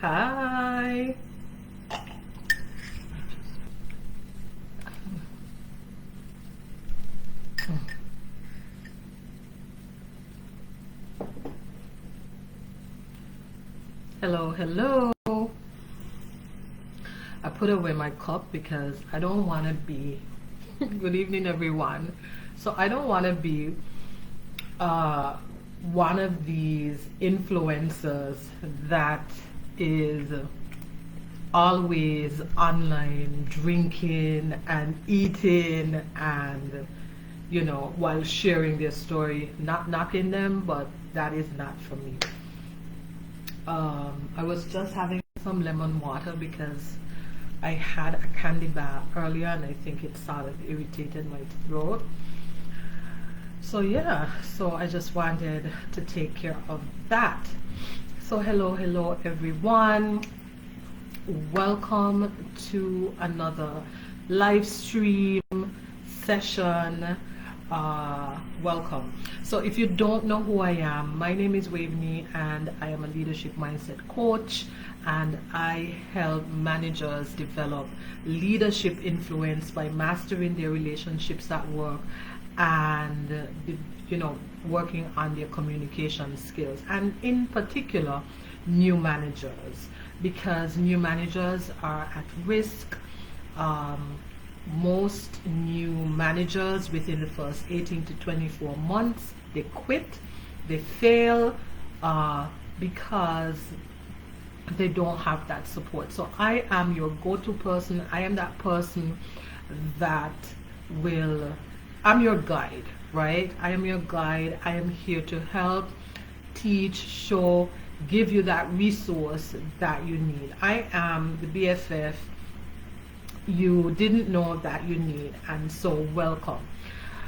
Hi. Hello, hello. I put away my cup because I don't want to be good evening everyone. So I don't want to be one of these influencers that is always online drinking and eating and while sharing their story, not knocking them, but that is not for me. I was just having some lemon water because I had a candy bar earlier and I think it sort of irritated my throat. So yeah, so I just wanted to take care of that. So hello everyone. Welcome to another live stream session. Welcome. So if you don't know who I am, my name is Waveney and I am a leadership mindset coach, and I help managers develop leadership influence by mastering their relationships at work and working on their communication skills, and in particular new managers, because new managers are at risk. Most new managers within the first 18 to 24 months, they quit, they fail because they don't have that support. So I am your go-to person. I am that person that I'm your guide, right? I am your guide. I am here to help, teach, show, give you that resource that you need. I am the BFF you didn't know that you need, and so welcome.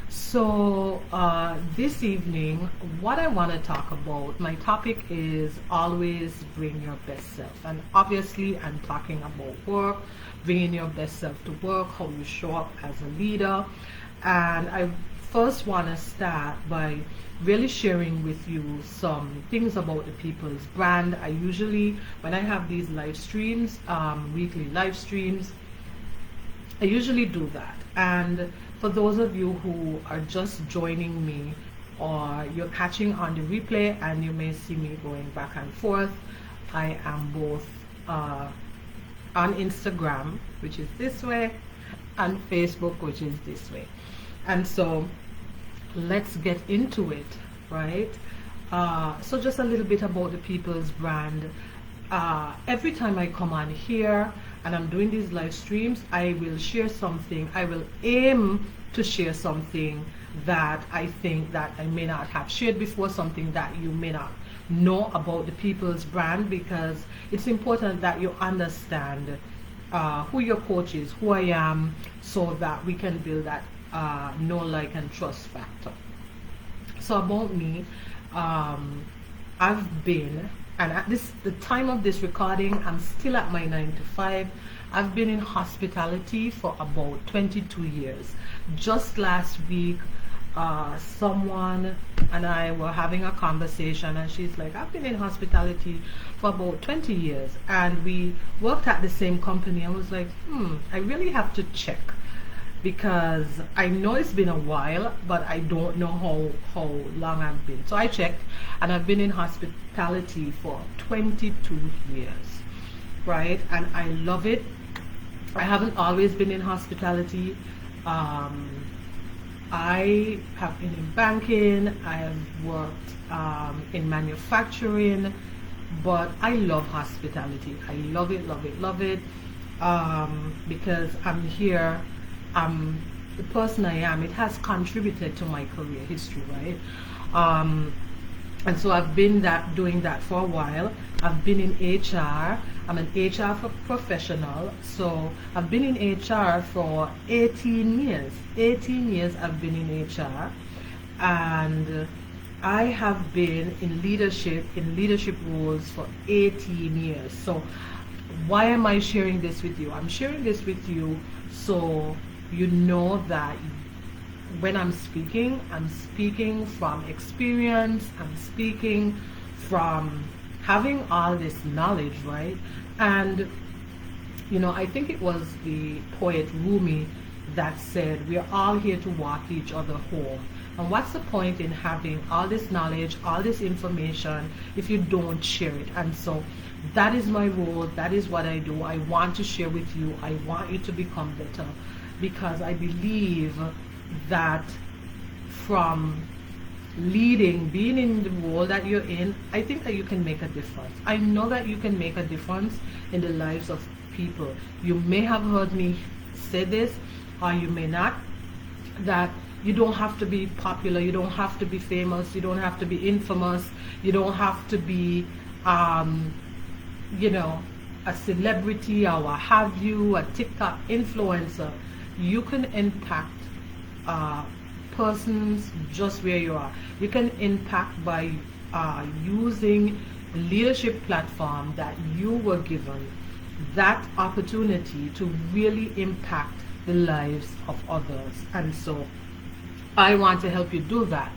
So this evening, what I want to talk about, my topic is always bring your best self, and obviously I'm talking about work, bringing your best self to work, how you show up as a leader. And I first want to start by really sharing with you some things about the People's Brand. I usually, when I have these live streams, weekly live streams, I usually do that. And for those of you who are just joining me, or you're catching on the replay and you may see me going back and forth, I am both on Instagram, which is this way, and Facebook, which is this way. And so let's get into it, right? So just a little bit about the People's Brand. Every time I come on here and I'm doing these live streams, I will share something. I will aim to share something that I think that I may not have shared before, something that you may not know about the People's Brand, because it's important that you understand who your coach is, who I am, so that we can build that know, like, and trust factor. So about me, I've been, and at the time of this recording, I'm still at my 9 to 5. I've been in hospitality for about 22 years. Just last week, someone and I were having a conversation, and she's like, I've been in hospitality for about 20 years, and we worked at the same company. I was like, I really have to check, because I know it's been a while, but I don't know how long I've been. So I checked, and I've been in hospitality for 22 years, right? And I love it. I haven't always been in hospitality. I have been in banking, I have worked in manufacturing, but I love hospitality. I love it, love it, love it, because I'm here. The person I am, it has contributed to my career history, right? And so I've been doing that for a while. I've been in HR. I'm an HR professional. So I've been in HR for 18 years. 18 years I've been in HR. And I have been in leadership roles for 18 years. So why am I sharing this with you? I'm sharing this with you so you know that when I'm speaking from experience. I'm speaking from having all this knowledge, right? And I think it was the poet Rumi that said, we're all here to walk each other home. And what's the point in having all this knowledge, all this information, if you don't share it? And so that is my role. That is what I do. I want to share with you. I want you to become better, because I believe that from leading, being in the role that you're in, I think that you can make a difference. I know that you can make a difference in the lives of people. You may have heard me say this, or you may not, that you don't have to be popular, you don't have to be famous, you don't have to be infamous, you don't have to be a celebrity or what have you, a TikTok influencer. You can impact persons just where you are. You can impact by using the leadership platform that you were given, that opportunity to really impact the lives of others. And so I want to help you do that.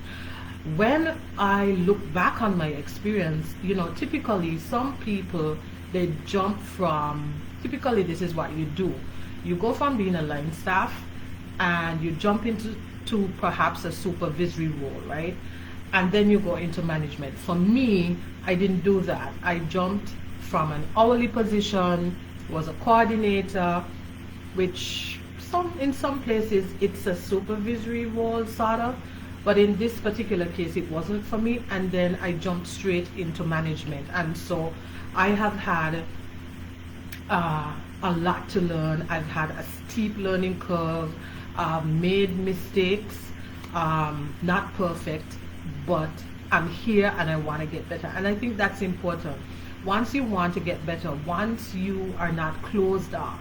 When I look back on my experience, typically some people, they jump from, typically this is what you do. You go from being a line staff and you jump into perhaps a supervisory role, right? And then you go into management. For me, I didn't do that. I jumped from an hourly position, was a coordinator, which in some places it's a supervisory role sort of, but in this particular case it wasn't for me. And then I jumped straight into management, and so I have had a lot to learn. I've had a steep learning curve, made mistakes, not perfect, but I'm here and I want to get better. And I think that's important. Once you want to get better, once you are not closed off,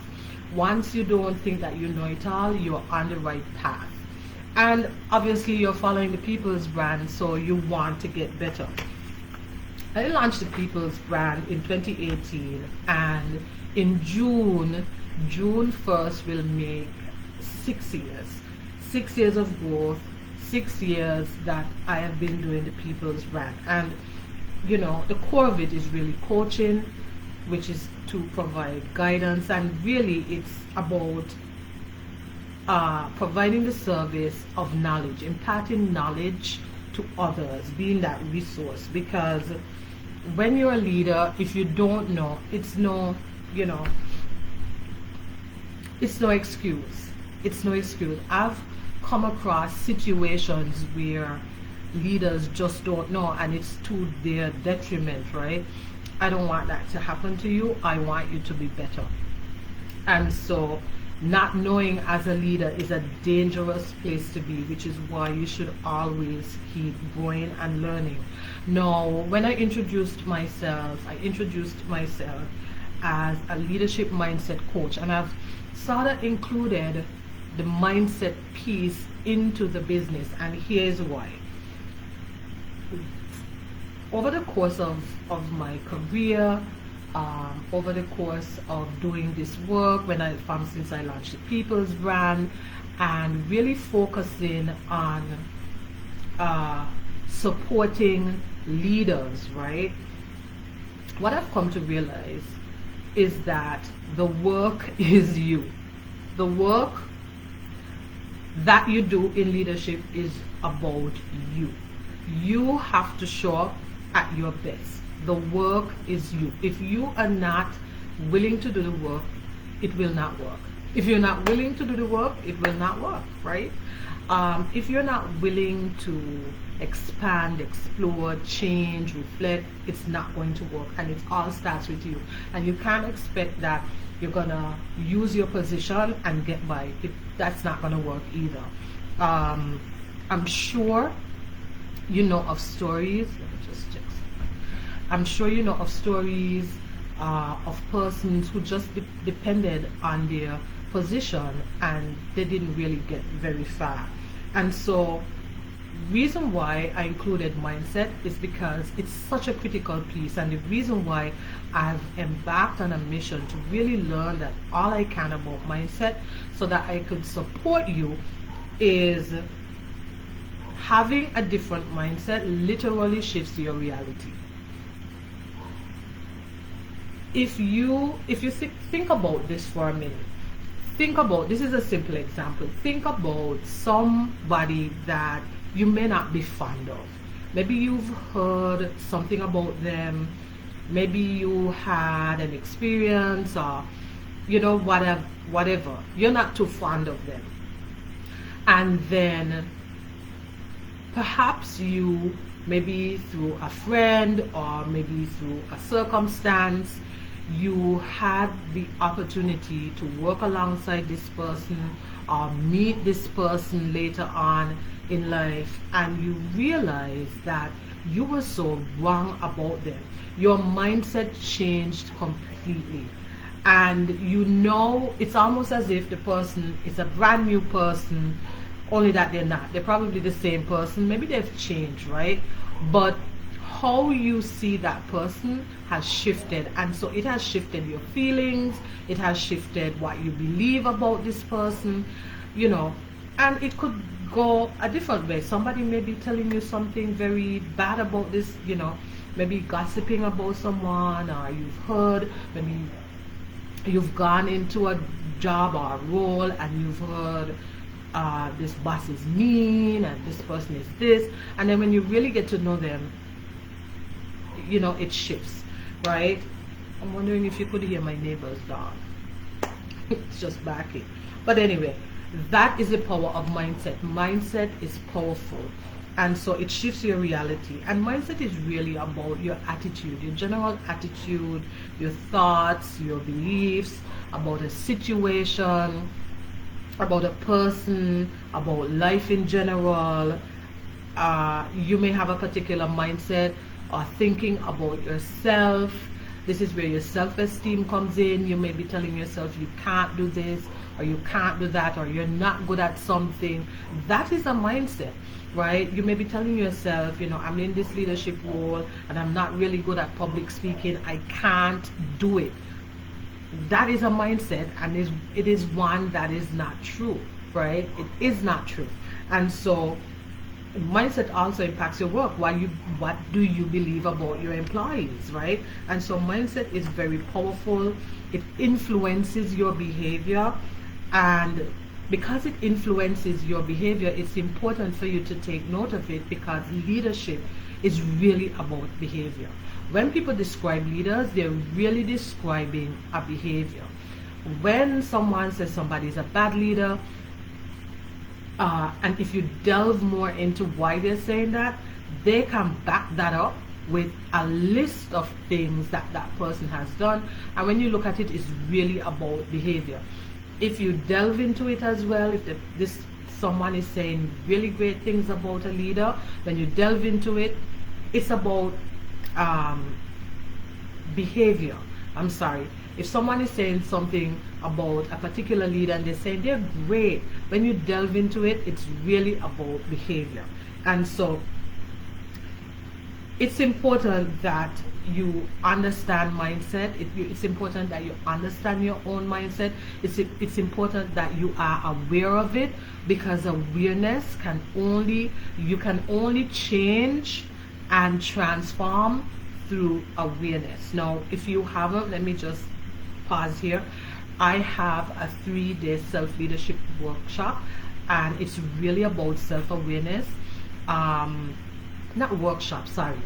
once you don't think that you know it all, you're on the right path. And obviously you're following the People's Brand, so you want to get better. I launched the People's Brand in 2018, and in June 1st will make 6 years. 6 years of growth, 6 years that I have been doing the People's Brand. And the core of it is really coaching, which is to provide guidance, and really it's about providing the service of knowledge, imparting knowledge to others, being that resource. Because when you're a leader, if you don't know, it's no excuse. It's no excuse. I've come across situations where leaders just don't know, and it's to their detriment, right? I don't want that to happen to you. I want you to be better. And so not knowing as a leader is a dangerous place to be, which is why you should always keep growing and learning. Now, when I introduced myself as a leadership mindset coach, and I've sort of included the mindset piece into the business, and here's why. Over the course of my career, over the course of doing this work, since I launched the People's Brand, and really focusing on supporting leaders, right? What I've come to realize is that the work is you. The work that you do in leadership is about you. You have to show up at your best. The work is you. If you are not willing to do the work, it will not work. If you're not willing to do the work, it will not work, right? If you're not willing to expand, explore, change, reflect, it's not going to work, and it all starts with you. And you can't expect that you're gonna use your position and get by. That's not gonna work either. I'm sure you know of stories. Let me just check something. I'm sure you know of stories of persons who just depended on their position and they didn't really get very far. And so reason why I included mindset is because it's such a critical piece, and the reason why I've embarked on a mission to really learn that all I can about mindset so that I could support you is having a different mindset literally shifts your reality. if you think about this for a minute. Think about, this is a simple example. Think about somebody that you may not be fond of. Maybe you've heard something about them. Maybe you had an experience, or whatever. You're not too fond of them. And then perhaps you, maybe through a friend or maybe through a circumstance, you had the opportunity to work alongside this person or meet this person later on in life, and you realize that you were so wrong about them. Your mindset changed completely, and it's almost as if the person is a brand new person, only that they're not. They're probably the same person. Maybe they've changed, right? But how you see that person has shifted, and so it has shifted your feelings, it has shifted what you believe about this person, and it could go a different way. Somebody may be telling you something very bad about this, maybe gossiping about someone, or you've heard, maybe you've gone into a job or a role and you've heard this boss is mean and this person is this, and then when you really get to know them, it shifts, right? I'm wondering if you could hear my neighbor's dog. It's just barking. But anyway, that is the power of mindset. Mindset is powerful, and so it shifts your reality. And mindset is really about your attitude, your general attitude, your thoughts, your beliefs about a situation, about a person, about life in general. You may have a particular mindset or thinking about yourself. This is where your self-esteem comes in. You may be telling yourself you can't do this, or you can't do that, or you're not good at something. That is a mindset, right? You may be telling yourself, I'm in this leadership role and I'm not really good at public speaking. I can't do it. That is a mindset, and it is one that is not true, right? It is not true. And so mindset also impacts your work. What do you believe about your employees, right? And so mindset is very powerful. It influences your behavior, and because it influences your behavior, it's important for you to take note of it, because leadership is really about behavior. When people describe leaders, they're really describing a behavior. When someone says somebody is a bad leader, and if you delve more into why they're saying that, they can back that up with a list of things that that person has done. And when you look at it, it's really about behavior. If you delve into it as well, if someone is saying really great things about a leader, when you delve into it, it's about behavior. I'm sorry. If someone is saying something about a particular leader and they're saying they're great, when you delve into it, it's really about behavior. And so it's important that you understand mindset. It's important that you understand your own mindset. It's important that you are aware of it, because awareness you can only change and transform through awareness. Now, if you haven't, let me just pause here. I have a 3-day self-leadership workshop, and it's really about self-awareness. Not workshop, sorry,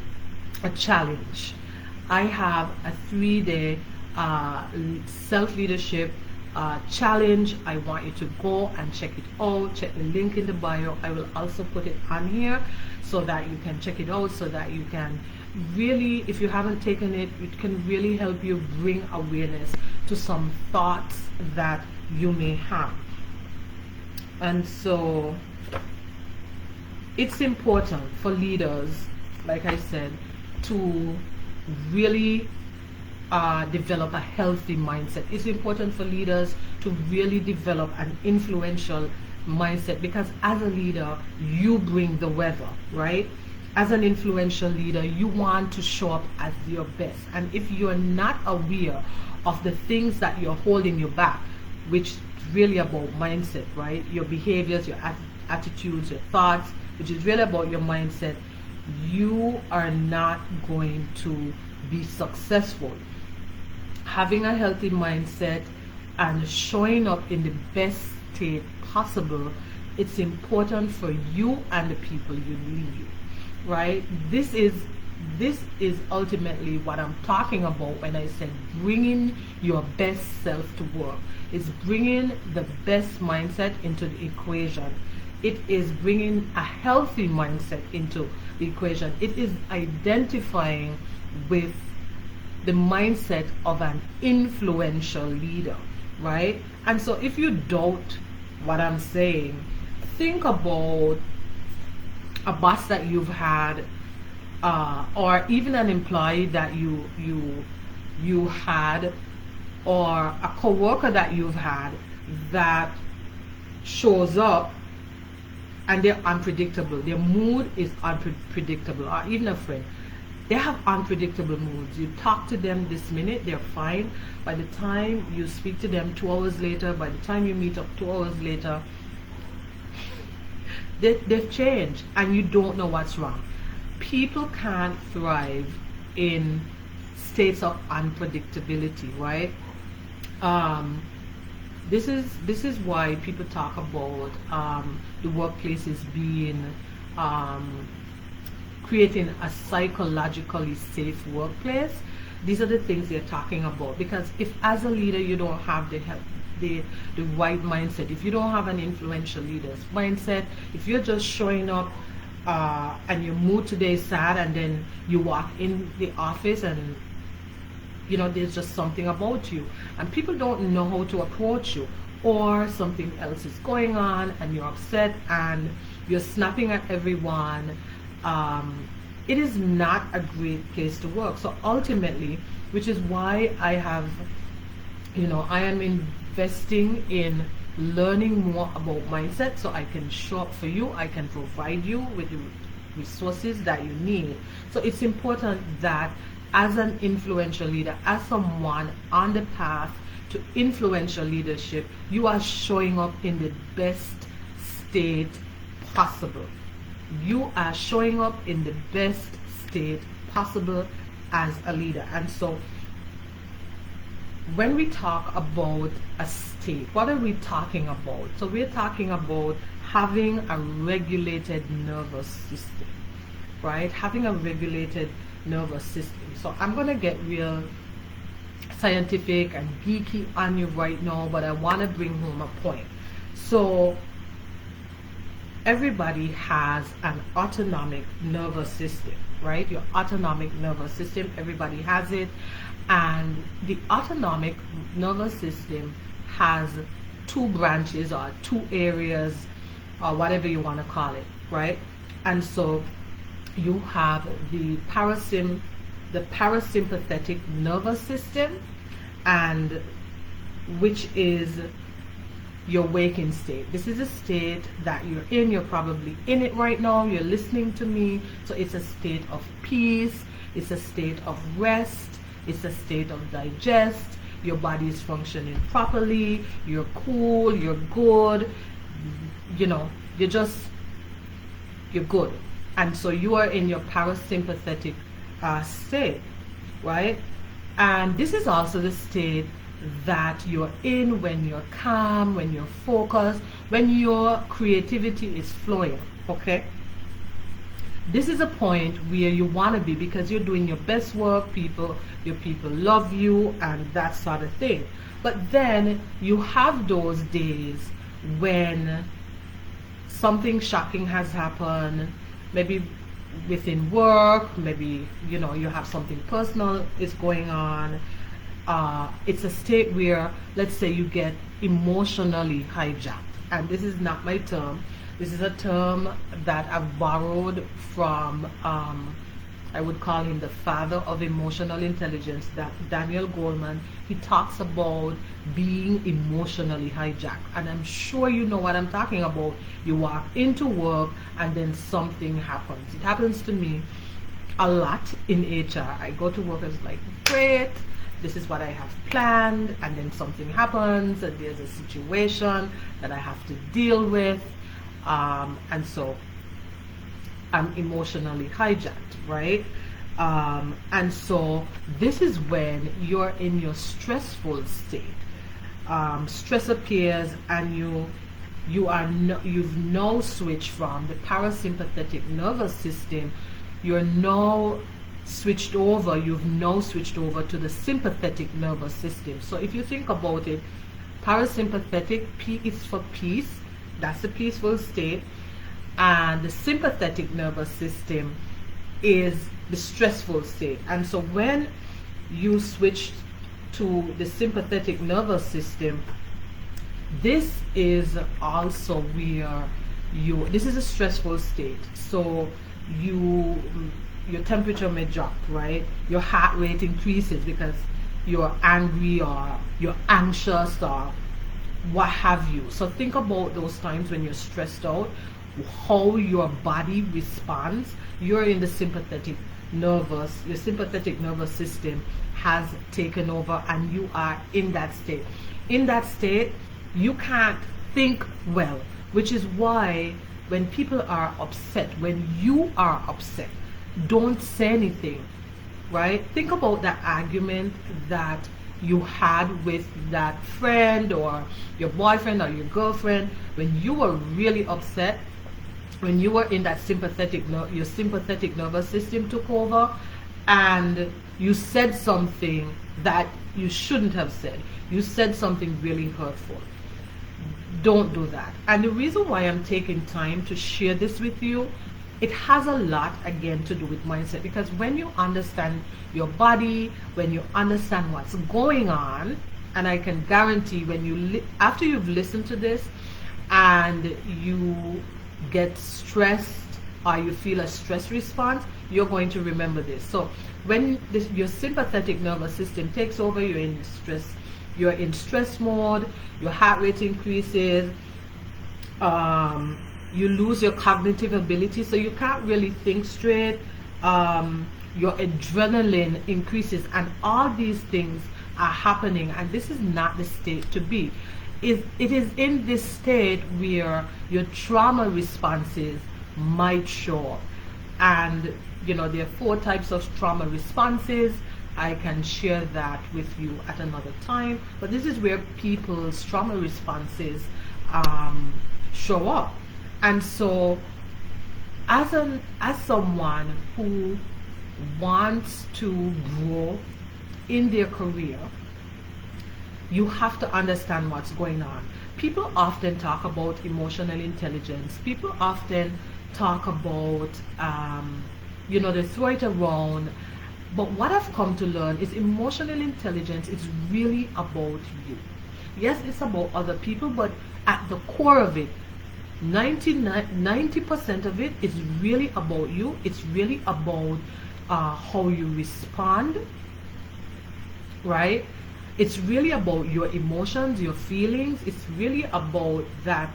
a challenge. I have a 3-day self-leadership challenge. I want you to go and check it out. Check the link in the bio. I will also put it on here so that you can check it out, so that you can really, if you haven't taken it, it can really help you bring awareness to some thoughts that you may have. And so it's important for leaders, like I said, to really develop a healthy mindset. It's important for leaders to really develop an influential mindset, because as a leader, you bring the weather, right? As an influential leader, you want to show up as your best. And if you're not aware of the things that you're holding you back, which is really about mindset, right? Your behaviors, your attitudes, your thoughts, which is really about your mindset, you are not going to be successful. having a healthy mindset and showing up in the best state possible, it's important for you and the people you lead, right? This is ultimately what I'm talking about when I said bringing your best self to work. It's bringing the best mindset into the equation. It is bringing a healthy mindset into the equation. It is identifying with the mindset of an influential leader, right? And so if you doubt what I'm saying, think about a boss that you've had, or even an employee that you had, or a coworker that you've had that shows up and they're unpredictable. Their mood is unpredictable, or even a friend. They have unpredictable moods. You talk to them this minute, they're fine. By the time you speak to them 2 hours later, by the time you meet up 2 hours later, they've changed and you don't know what's wrong. People can't thrive in states of unpredictability, right? This is why people talk about the workplaces being creating a psychologically safe workplace. These are the things they're talking about, because if as a leader you don't have the right mindset, if you don't have an influential leader's mindset, if you're just showing up and your mood today is sad, and then you walk in the office and there's just something about you and people don't know how to approach you, or something else is going on and you're upset and you're snapping at everyone, it is not a great place to work. So ultimately, which is why I am investing in learning more about mindset, so I can show up for you, I can provide you with the resources that you need. So it's important that as an influential leader, as someone on the path to influential leadership, you are showing up in the best state possible. You are showing up in the best state possible as a leader. And so when we talk about a state, what are we talking about? So we're talking about having a regulated nervous system, right? Having a regulated nervous system. So I'm going to get real scientific and geeky on you right now, but I want to bring home a point. So everybody has an autonomic nervous system, right? Your autonomic nervous system, everybody has it. And the autonomic nervous system has 2 branches or 2 areas or whatever you want to call it, right? And so you have the parasympathetic nervous system, and which is your waking state. This is a state that you're in. You're probably in it right now. You're listening to me. So it's a state of peace. It's a state of rest. It's a state of digest. Your body is functioning properly. You're cool. You're good. You're good. And so you are in your parasympathetic state, right? And this is also the state that you're in when you're calm, when you're focused, when your creativity is flowing, okay? This is a point where you want to be, because you're doing your best work, your people love you, and that sort of thing. But then you have those days when something shocking has happened, maybe within work, maybe you have something personal is going on. It's a state where, let's say, you get emotionally hijacked. And this is not my term. This is a term that I've borrowed from, I would call him the father of emotional intelligence, Daniel Goleman. He talks about being emotionally hijacked. And I'm sure you know what I'm talking about. You walk into work and then something happens. It happens to me a lot in HR. I go to work and it's like, great, this is what I have planned, and then something happens and there's a situation that I have to deal with, and so I'm emotionally hijacked, right? And so this is when you're in your stressful state. Stress appears, and you've now switched from the parasympathetic nervous system. You've now switched over to the sympathetic nervous system. So if you think about it, parasympathetic, P is for peace, that's the peaceful state, and the sympathetic nervous system is the stressful state. And so when you switch to the sympathetic nervous system, this is also where this is a stressful state. So your temperature may drop, right? Your heart rate increases because you're angry or you're anxious or what have you. So think about those times when you're stressed out, how your body responds. You're in the your sympathetic nervous system has taken over, and you are in that state. In that state, you can't think well, which is why when people are upset, when you are upset, don't say anything, right? Think about that argument that you had with that friend or your boyfriend or your girlfriend when you were really upset, when you were in that your sympathetic nervous system took over, and you said something that you shouldn't have said. You said something really hurtful. Don't do that. And the reason why I'm taking time to share this with you, it has a lot again to do with mindset, because when you understand your body, when you understand what's going on, and I can guarantee when you after you've listened to this and you get stressed or you feel a stress response, you're going to remember this. So when your sympathetic nervous system takes over, you're in stress mode, your heart rate increases, you lose your cognitive ability, so you can't really think straight, your adrenaline increases, and all these things are happening, and this is not the state to be. It is in this state where your trauma responses might show up. And there are 4 types of trauma responses. I can share that with you at another time, but this is where people's trauma responses show up. And so as someone who wants to grow in their career, you have to understand what's going on. People often talk about emotional intelligence. People often talk about, they throw it around. But what I've come to learn is emotional intelligence is really about you. Yes, it's about other people, but at the core of it, 90% of it is really about you. It's really about how you respond, right? It's really about your emotions, your feelings. It's really about that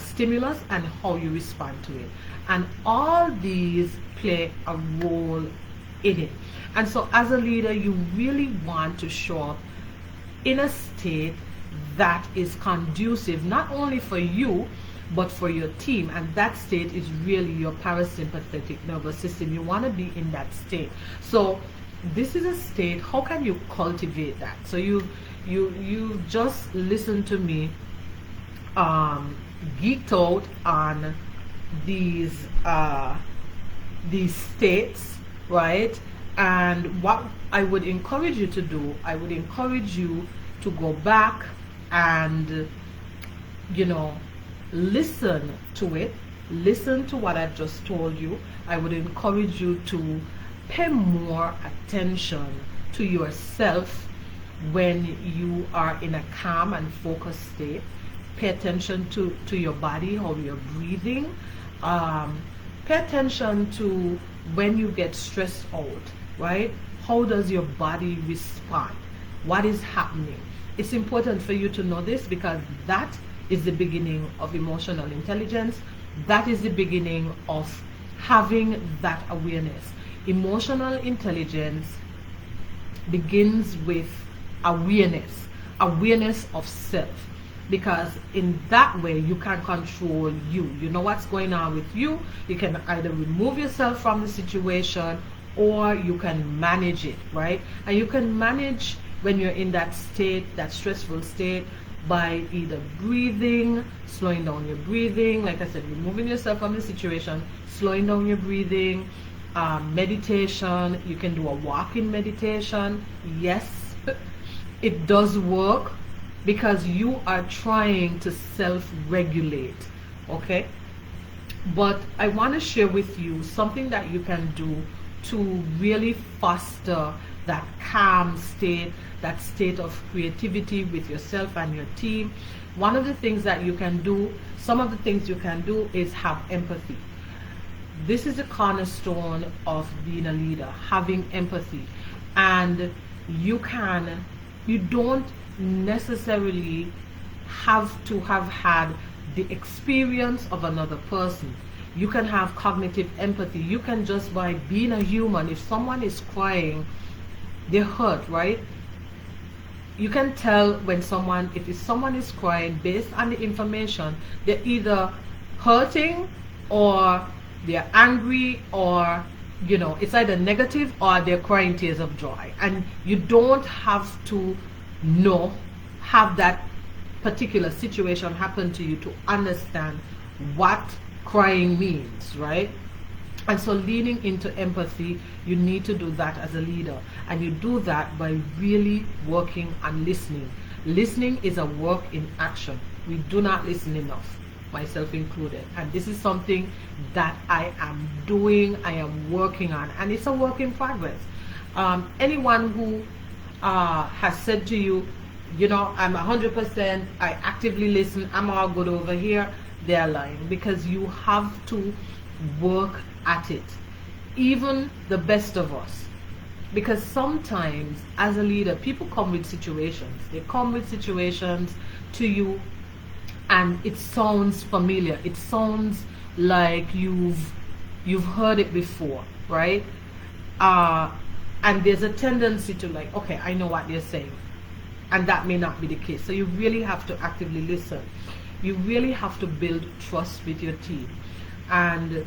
stimulus and how you respond to it. And all these play a role in it. And so as a leader, you really want to show up in a state that is conducive not only for you but for your team, and that state is really your parasympathetic nervous system. You want to be in that state. So this is a state. How can you cultivate that? So you just listen to me geeked out on these states, right? And what I would encourage you to do, I would encourage you to go back and listen to it, listen to what I've just told you. I would encourage you to pay more attention to yourself when you are in a calm and focused state. Pay attention to your body, how you're breathing. Pay attention to when you get stressed out, right? How does your body respond? What is happening? It's important for you to know this, because that is the beginning of emotional intelligence. That is the beginning of having that awareness. Emotional intelligence begins with awareness of self, because in that way you can control you. You know what's going on with you. You can either remove yourself from the situation or you can manage it, right? And you can manage when you're in that state, that stressful state, by either breathing, slowing down your breathing, like I said, removing yourself from the situation, slowing down your breathing, meditation. You can do a walking meditation. Yes, it does work, because you are trying to self-regulate, okay? But I want to share with you something that you can do to really foster that calm state, that state of creativity with yourself and your team. One of the things that you can do, some of the things you can do, is have empathy. This is a cornerstone of being a leader, having empathy. And you don't necessarily have to have had the experience of another person. You can have cognitive empathy. You can, just by being a human, if someone is crying, they're hurt, right? You can tell when someone, if someone is crying, based on the information, they're either hurting have, they're angry, or it's either negative or they're crying tears of joy. And you don't have to have that particular situation happen to you to understand what crying means, right? And so leaning into empathy, you need to do that as a leader. And you do that by really working on listening. Listening is a work in action. We do not listen enough, myself included. And this is something that I am doing, I am working on, and it's a work in progress. Anyone who has said to you, I'm 100%, I actively listen, I'm all good over here, they're lying, because you have to work at it. Even the best of us, because sometimes as a leader, people come with situations. They come with situations to you, and it sounds familiar. It sounds like you've heard it before, right? And there's a tendency to like, okay, I know what they're saying, and that may not be the case. So you really have to actively listen. You really have to build trust with your team. And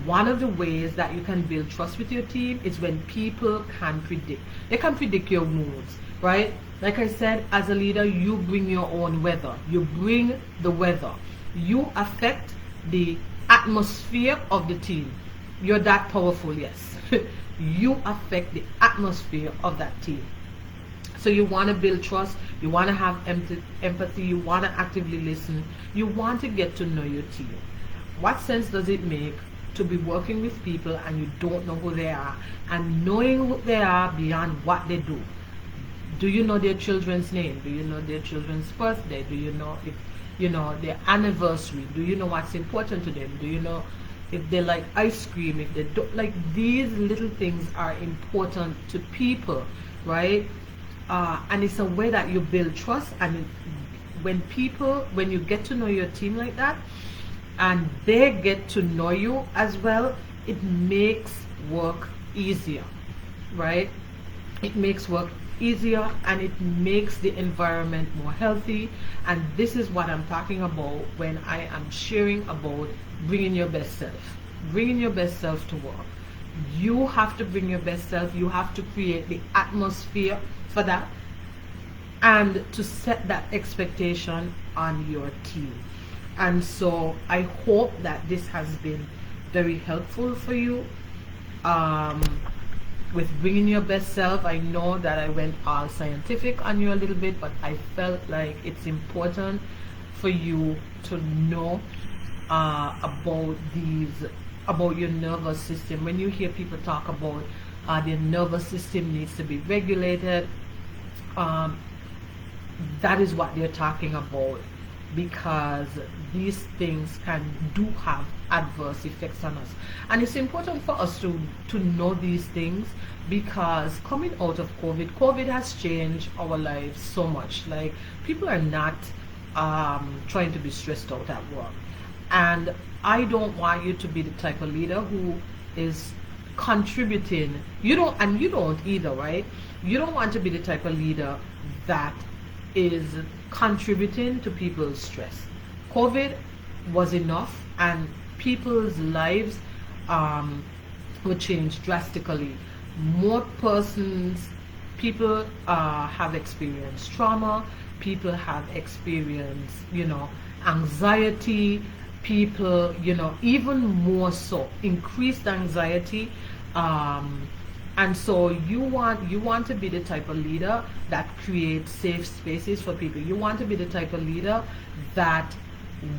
one of the ways that you can build trust with your team is when people can predict. They can predict your moods, right? Like I said, as a leader, you bring your own weather. You bring the weather. You affect the atmosphere of the team. You're that powerful, yes. You affect the atmosphere of that team. So you want to build trust, you want to have empathy, you want to actively listen, you want to get to know your team. What sense does it make to be working with people and you don't know who they are, and knowing who they are beyond what they do? Do you know their children's name? Do you know their children's birthday? Do you know if their anniversary? Do you know what's important to them? Do you know if they like ice cream? If they don't, like, these little things are important to people, right? And it's a way that you build trust. And when you get to know your team like that, and they get to know you as well, it makes work easier, right? It makes work easier, and it makes the environment more healthy. And this is what I'm talking about when I am sharing about bringing your best self. Bringing your best self to work. You have to bring your best self. You have to create the atmosphere for that, and to set that expectation on your team. And so I hope that this has been very helpful for you with bringing your best self. I know that I went all scientific on you a little bit, but I felt like it's important for you to know about your nervous system. When you hear people talk about their nervous system needs to be regulated, that is what they're talking about, because these things do have adverse effects on us. And it's important for us to know these things, because coming out of COVID has changed our lives so much. Like, people are not trying to be stressed out at work. And I don't want you to be the type of leader who is contributing. You don't either, right? You don't want to be the type of leader that is contributing to people's stress. COVID was enough, and people's lives would change drastically. More people have experienced trauma, people have experienced, anxiety, people, even more so, increased anxiety. And so you want to be the type of leader that creates safe spaces for people. You want to be the type of leader that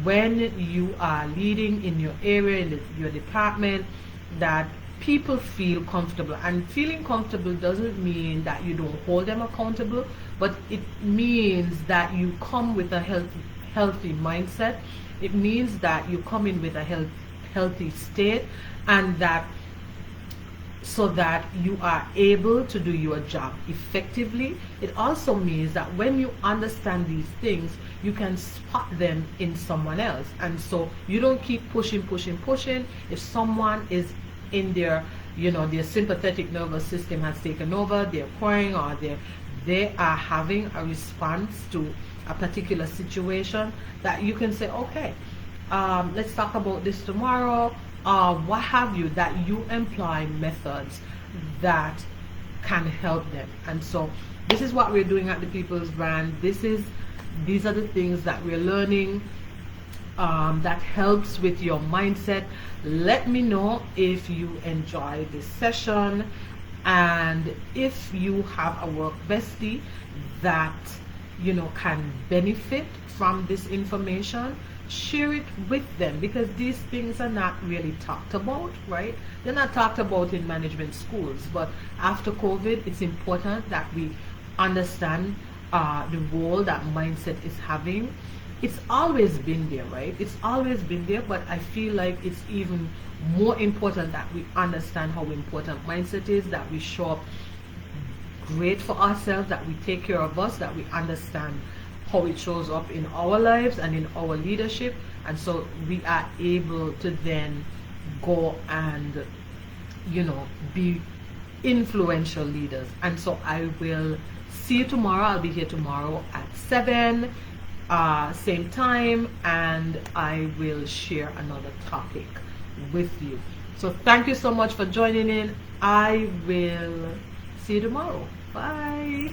when you are leading in your area, in your department, that people feel comfortable. And feeling comfortable doesn't mean that you don't hold them accountable, but it means that you come with a healthy mindset. It means that you come in with a healthy state, and that so that you are able to do your job effectively. It also means that when you understand these things, you can spot them in someone else, and so you don't keep pushing. If someone is in their, their sympathetic nervous system has taken over, they're crying, or they are having a response to a particular situation, that you can say, okay, let's talk about this tomorrow, what have you, that you employ methods that can help them. And so this is what we're doing at the People's Brand. These are the things that we're learning, that helps with your mindset. Let me know if you enjoy this session, and if you have a work bestie that can benefit from this information, share it with them, because these things are not really talked about, right? They're not talked about in management schools, but after COVID, it's important that we understand the role that mindset is having. It's always been there, right? It's always been there, but I feel like it's even more important that we understand how important mindset is, that we show up great for ourselves, that we take care of us, that we understand how it shows up in our lives and in our leadership, and so we are able to then go and be influential leaders. And so I will see you tomorrow. I'll be here tomorrow at 7, same time, and I will share another topic with you. So thank you so much for joining in. I will see you tomorrow. Bye.